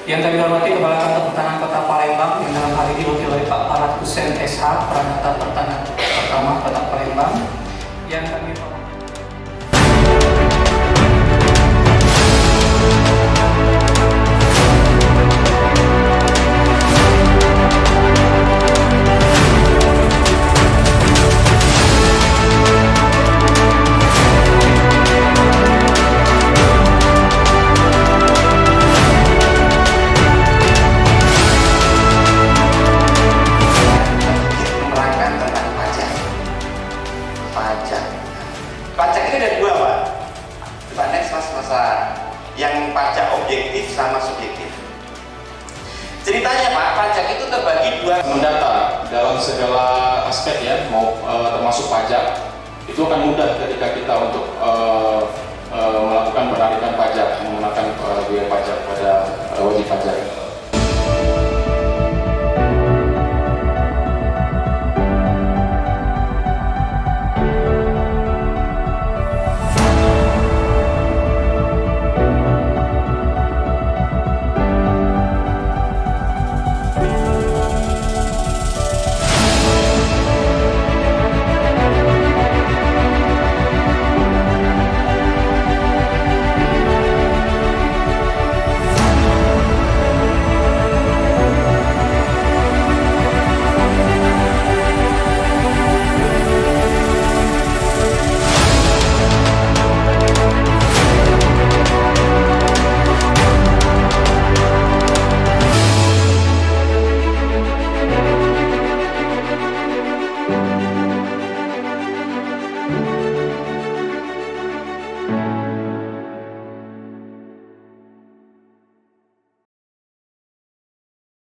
Yang kami hormati Kepala Kantor Pertanahan Kota Palembang yang dalam hal ini diwakili Pak Farad Hussein SH, Pranata Pertanahan Pertama Kota Palembang. Yang kami hormati pajak ini ada dua, Pak. Coba next Mas, yang pajak objektif sama subjektif. Ceritanya Pak, pajak itu terbagi dua. Mendata dalam segala aspek ya, mau termasuk pajak, itu akan mudah ketika kita untuk melakukan penarikan